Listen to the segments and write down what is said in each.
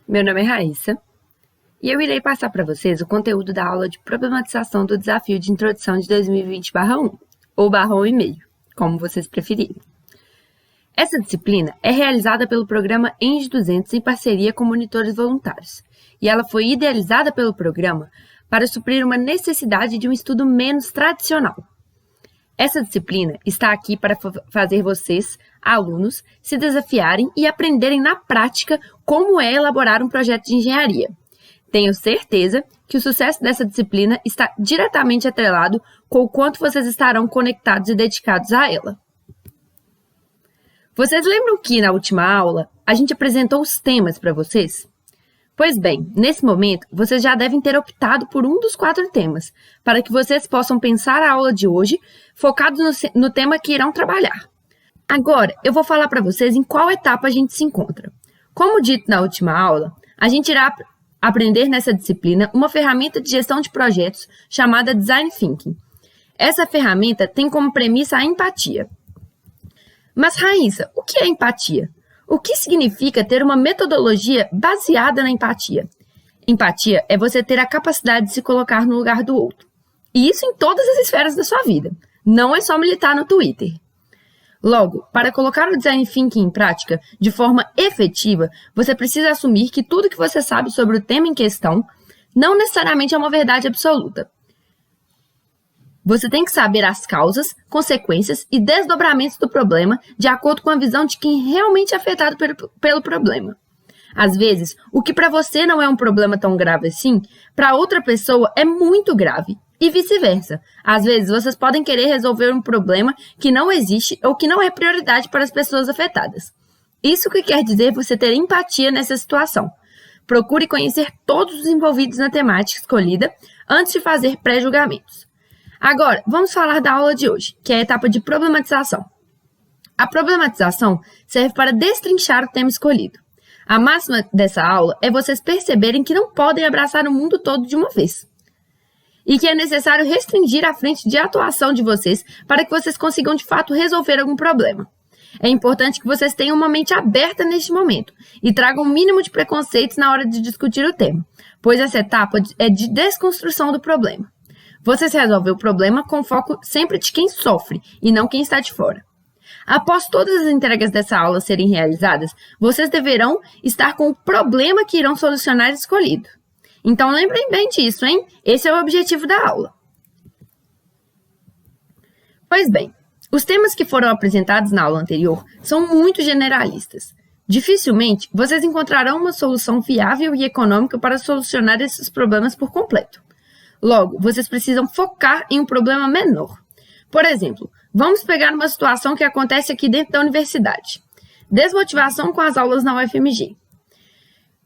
Meu nome é Raíssa e eu irei passar para vocês o conteúdo da aula de problematização do desafio de introdução de 2020/1 ou /1,5, como vocês preferirem. Essa disciplina é realizada pelo programa ENGE 200 em parceria com monitores voluntários e ela foi idealizada pelo programa para suprir uma necessidade de um estudo menos tradicional. Essa disciplina está aqui para fazer vocês, alunos, se desafiarem e aprenderem na prática como é elaborar um projeto de engenharia. Tenho certeza que o sucesso dessa disciplina está diretamente atrelado com o quanto vocês estarão conectados e dedicados a ela. Vocês lembram que, na última aula, a gente apresentou os temas para vocês? Pois bem, nesse momento, vocês já devem ter optado por um dos 4 temas, para que vocês possam pensar a aula de hoje focado no tema que irão trabalhar. Agora, eu vou falar para vocês em qual etapa a gente se encontra. Como dito na última aula, a gente irá aprender nessa disciplina uma ferramenta de gestão de projetos chamada Design Thinking. Essa ferramenta tem como premissa a empatia. Mas, Raíssa, o que é empatia? O que significa ter uma metodologia baseada na empatia? Empatia é você ter a capacidade de se colocar no lugar do outro. E isso em todas as esferas da sua vida. Não é só militar no Twitter. Logo, para colocar o Design Thinking em prática de forma efetiva, você precisa assumir que tudo que você sabe sobre o tema em questão não necessariamente é uma verdade absoluta. Você tem que saber as causas, consequências e desdobramentos do problema de acordo com a visão de quem realmente é afetado pelo problema. Às vezes, o que para você não é um problema tão grave assim, para outra pessoa é muito grave, e vice-versa. Às vezes, vocês podem querer resolver um problema que não existe ou que não é prioridade para as pessoas afetadas. Isso que quer dizer você ter empatia nessa situação. Procure conhecer todos os envolvidos na temática escolhida antes de fazer pré-julgamentos. Agora, vamos falar da aula de hoje, que é a etapa de problematização. A problematização serve para destrinchar o tema escolhido. A máxima dessa aula é vocês perceberem que não podem abraçar o mundo todo de uma vez. E que é necessário restringir a frente de atuação de vocês para que vocês consigam de fato resolver algum problema. É importante que vocês tenham uma mente aberta neste momento e tragam um mínimo de preconceitos na hora de discutir o tema, pois essa etapa é de desconstrução do problema. Você resolve o problema com foco sempre de quem sofre e não quem está de fora. Após todas as entregas dessa aula serem realizadas, vocês deverão estar com o problema que irão solucionar escolhido. Então lembrem bem disso, hein? Esse é o objetivo da aula. Pois bem, os temas que foram apresentados na aula anterior são muito generalistas. Dificilmente vocês encontrarão uma solução viável e econômica para solucionar esses problemas por completo. Logo, vocês precisam focar em um problema menor. Por exemplo, vamos pegar uma situação que acontece aqui dentro da universidade. Desmotivação com as aulas na UFMG.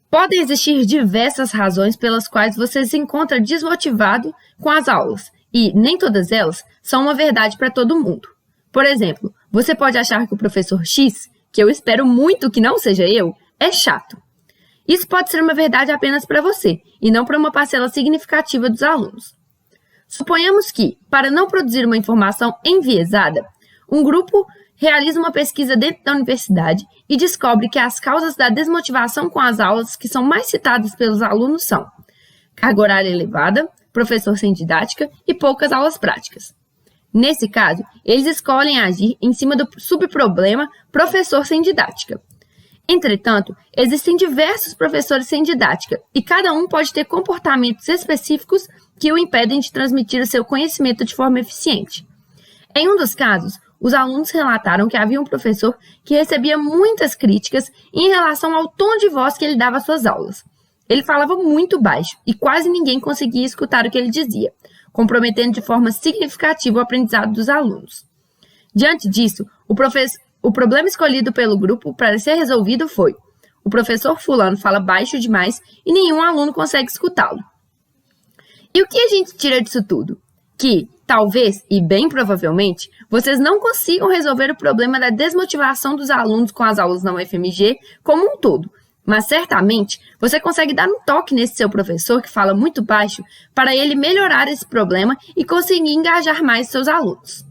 Podem existir diversas razões pelas quais você se encontra desmotivado com as aulas, e nem todas elas são uma verdade para todo mundo. Por exemplo, você pode achar que o professor X, que eu espero muito que não seja eu, é chato. Isso pode ser uma verdade apenas para você, e não para uma parcela significativa dos alunos. Suponhamos que, para não produzir uma informação enviesada, um grupo realiza uma pesquisa dentro da universidade e descobre que as causas da desmotivação com as aulas que são mais citadas pelos alunos são carga horária elevada, professor sem didática e poucas aulas práticas. Nesse caso, eles escolhem agir em cima do subproblema professor sem didática. Entretanto, existem diversos professores sem didática e cada um pode ter comportamentos específicos que o impedem de transmitir o seu conhecimento de forma eficiente. Em um dos casos, os alunos relataram que havia um professor que recebia muitas críticas em relação ao tom de voz que ele dava às suas aulas. Ele falava muito baixo e quase ninguém conseguia escutar o que ele dizia, comprometendo de forma significativa o aprendizado dos alunos. Diante disso, o problema escolhido pelo grupo para ser resolvido foi: o professor fulano fala baixo demais e nenhum aluno consegue escutá-lo. E o que a gente tira disso tudo? Que, talvez e bem provavelmente, vocês não consigam resolver o problema da desmotivação dos alunos com as aulas na UFMG como um todo, mas certamente você consegue dar um toque nesse seu professor que fala muito baixo para ele melhorar esse problema e conseguir engajar mais seus alunos.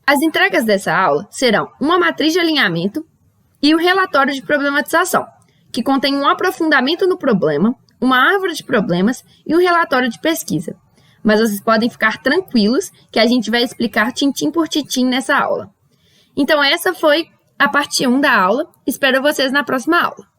As entregas dessa aula serão uma matriz de alinhamento e um relatório de problematização, que contém um aprofundamento no problema, uma árvore de problemas e um relatório de pesquisa. Mas vocês podem ficar tranquilos que a gente vai explicar tintim por tintim nessa aula. Então essa foi a parte 1 da aula. Espero vocês na próxima aula.